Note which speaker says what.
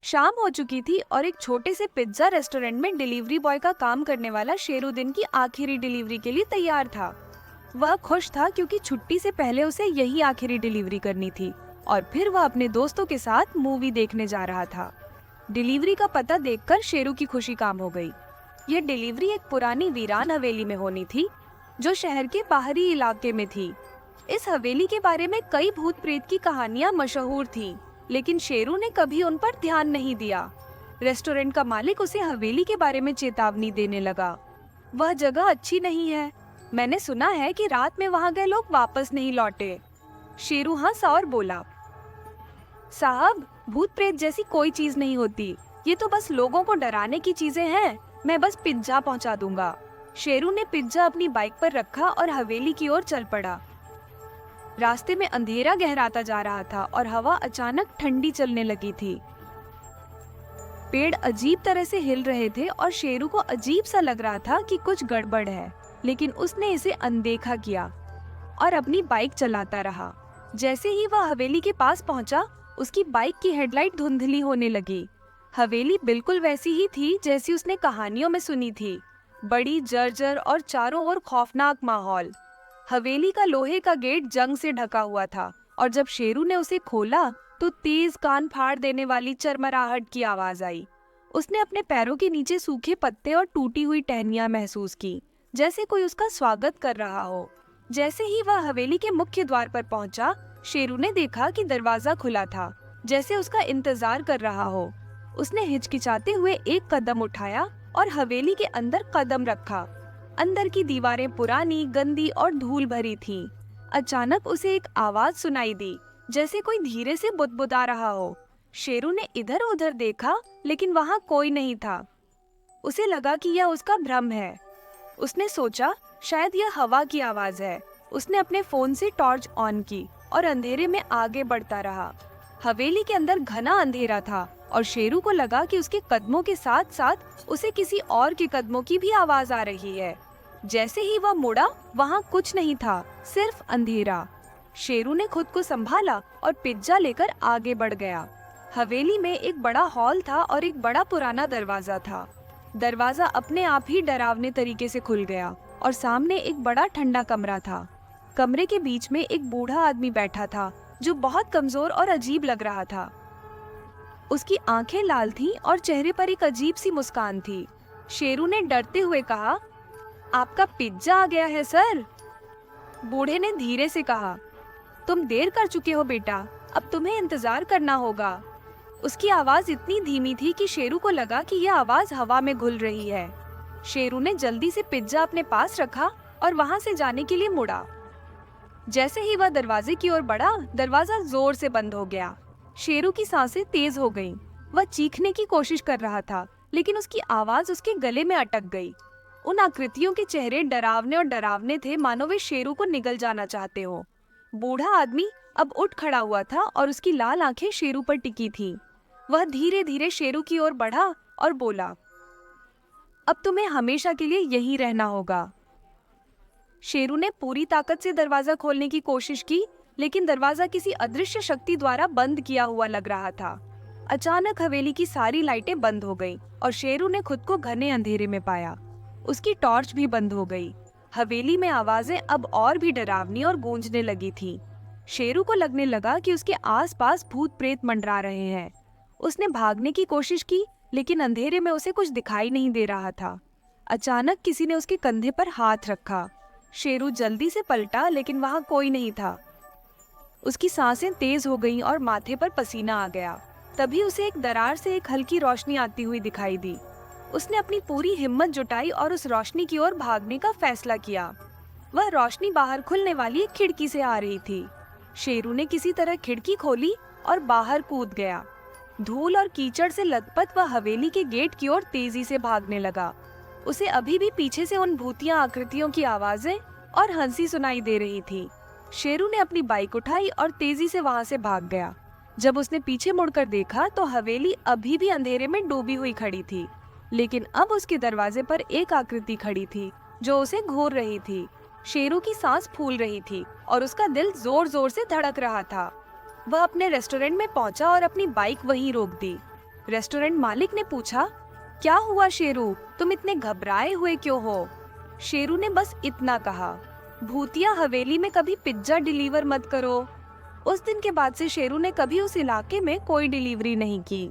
Speaker 1: शाम हो चुकी थी और एक छोटे से पिज्जा रेस्टोरेंट में डिलीवरी बॉय का काम करने वाला शेरू दिन की आखिरी डिलीवरी के लिए तैयार था। वह खुश था क्योंकि छुट्टी से पहले उसे यही आखिरी डिलीवरी करनी थी और फिर वह अपने दोस्तों के साथ मूवी देखने जा रहा था। डिलीवरी का पता देखकर शेरू की खुशी काम हो गई। यह डिलीवरी एक पुरानी वीरान हवेली में होनी थी जो शहर के बाहरी इलाके में थी। इस हवेली के बारे में कई भूत प्रेत की कहानियां मशहूर थीं, लेकिन शेरू ने कभी उन पर ध्यान नहीं दिया। रेस्टोरेंट का मालिक उसे हवेली के बारे में चेतावनी देने लगा। वह जगह अच्छी नहीं है। मैंने सुना है कि रात में वहां गए लोग वापस नहीं लौटे। शेरू हंसा और बोला, साहब, भूत प्रेत जैसी कोई चीज नहीं होती। ये तो बस लोगों को डराने की चीजें हैं। मैं बस पिज्जा पहुंचा दूंगा। शेरू ने पिज्जा अपनी बाइक पर रखा और हवेली की ओर चल पड़ा। रास्ते में अंधेरा गहराता जा रहा था और हवा अचानक ठंडी चलने लगी थी। पेड़ अजीब तरह से हिल रहे थे और शेरू को अजीब सा लग रहा था कि कुछ गड़बड़ है, लेकिन उसने इसे अनदेखा किया और अपनी बाइक चलाता रहा। जैसे ही वह हवेली के पास पहुंचा, उसकी बाइक की हेडलाइट धुंधली होने लगी। हवेली बिल्कुल वैसी ही थी जैसी उसने कहानियों में सुनी थी, बड़ी, जर्जर और चारों ओर खौफनाक माहौल। हवेली का लोहे का गेट जंग से ढका हुआ था और जब शेरू ने उसे खोला तो तेज कान फाड़ देने वाली चरमराहट की आवाज आई। उसने अपने पैरों के नीचे सूखे पत्ते और टूटी हुई टहनियां महसूस की, जैसे कोई उसका स्वागत कर रहा हो। जैसे ही वह हवेली के मुख्य द्वार पर पहुंचा, शेरू ने देखा कि दरवाजा खुला था, जैसे उसका इंतजार कर रहा हो। उसने हिचकिचाते हुए एक कदम उठाया और हवेली के अंदर कदम रखा। अंदर की दीवारें पुरानी, गंदी और धूल भरी थीं। अचानक उसे एक आवाज सुनाई दी, जैसे कोई धीरे से बुदबुदा रहा हो। शेरू ने इधर उधर देखा, लेकिन वहां कोई नहीं था। उसे लगा कि यह उसका भ्रम है। उसने सोचा, शायद यह हवा की आवाज है। उसने अपने फोन से टॉर्च ऑन की और अंधेरे में आगे बढ़ता रहा। हवेली के अंदर घना अंधेरा था और शेरू को लगा कि उसके कदमों के साथ साथ उसे किसी और के कदमों की भी आवाज आ रही है। जैसे ही वह मुड़ा, वहाँ कुछ नहीं था, सिर्फ अंधेरा। शेरू ने खुद को संभाला और पिज्जा लेकर आगे बढ़ गया। हवेली में एक बड़ा हॉल था और एक बड़ा पुराना दरवाजा था। दरवाजा अपने आप ही डरावने तरीके से खुल गया और सामने एक बड़ा ठंडा कमरा था। कमरे के बीच में एक बूढ़ा आदमी बैठा था जो बहुत कमजोर और अजीब लग रहा था। उसकी आंखें लाल थीं और चेहरे पर एक अजीब सी मुस्कान थी। शेरू ने डरते हुए कहा, आपका पिज्जा आ गया है सर। बूढ़े ने धीरे से कहा, तुम देर कर चुके हो बेटा, अब तुम्हें इंतजार करना होगा। उसकी आवाज इतनी धीमी थी कि शेरू को लगा कि यह आवाज हवा में घुल रही है। शेरू ने जल्दी से पिज्जा अपने पास रखा और वहां से जाने के लिए मुड़ा। जैसे ही वह दरवाजे की ओर बढ़ा, दरवाजा जोर से बंद हो गया। शेरू की सांसें तेज हो गईं। वह चीखने की कोशिश कर रहा था, लेकिन उसकी आवाज उसके गले में अटक गई। उन आकृतियों के चेहरे डरावने और डरावने थे, मानो वे शेरू को निगल जाना चाहते हो। बूढ़ा आदमी अब उठ खड़ा हुआ था और उसकी लाल आंखें शेरू पर टिकी थीं। वह धीरे धीरे शेरू की ओर बढ़ा और बोला, अब तुम्हें हमेशा के लिए यहीं रहना होगा। शेरू ने पूरी ताकत से दरवाजा खोलने की कोशिश की, लेकिन दरवाजा किसी अदृश्य शक्ति द्वारा बंद किया हुआ लग रहा था। अचानक हवेली की सारी लाइटें बंद हो गईं और शेरू ने खुद को घने अंधेरे में पाया। उसकी टॉर्च भी बंद हो गई। हवेली में आवाजें अब और भी डरावनी और गूंजने लगी थीं। शेरू को लगने लगा कि उसके आसपास भूत प्रेत मंडरा रहे हैं। उसने भागने की कोशिश की, लेकिन अंधेरे में उसे कुछ दिखाई नहीं दे रहा था। अचानक किसी ने उसके कंधे पर हाथ रखा। शेरू जल्दी से पलटा, लेकिन वहां कोई नहीं था। उसकी सांसें तेज हो गईं और माथे पर पसीना आ गया। तभी उसे एक दरार से एक हल्की रोशनी आती हुई दिखाई दी। उसने अपनी पूरी हिम्मत जुटाई और उस रोशनी की ओर भागने का फैसला किया। वह रोशनी बाहर खुलने वाली एक खिड़की से आ रही थी। शेरू ने किसी तरह खिड़की खोली और बाहर कूद गया। धूल और कीचड़ से लथपथ वह हवेली के गेट की ओर तेजी से भागने लगा। उसे अभी भी पीछे से उन भूतिया आकृतियों की आवाजें और हंसी सुनाई दे रही थी। शेरू ने अपनी बाइक उठाई और तेजी से वहां से भाग गया। जब उसने पीछे मुड़कर देखा तो हवेली अभी भी अंधेरे में डूबी हुई खड़ी थी, लेकिन अब उसके दरवाजे पर एक आकृति खड़ी थी जो उसे घूर रही थी। शेरू की सांस फूल रही थी और उसका दिल जोर जोर से धड़क रहा था। वह अपने रेस्टोरेंट में पहुंचा और अपनी बाइक वहीं रोक दी। रेस्टोरेंट मालिक ने पूछा, क्या हुआ शेरू, तुम इतने घबराए हुए क्यों हो? शेरू ने बस इतना कहा, भूतिया हवेली में कभी पिज्जा डिलीवर मत करो। उस दिन के बाद से शेरू ने कभी उस इलाके में कोई डिलीवरी नहीं की।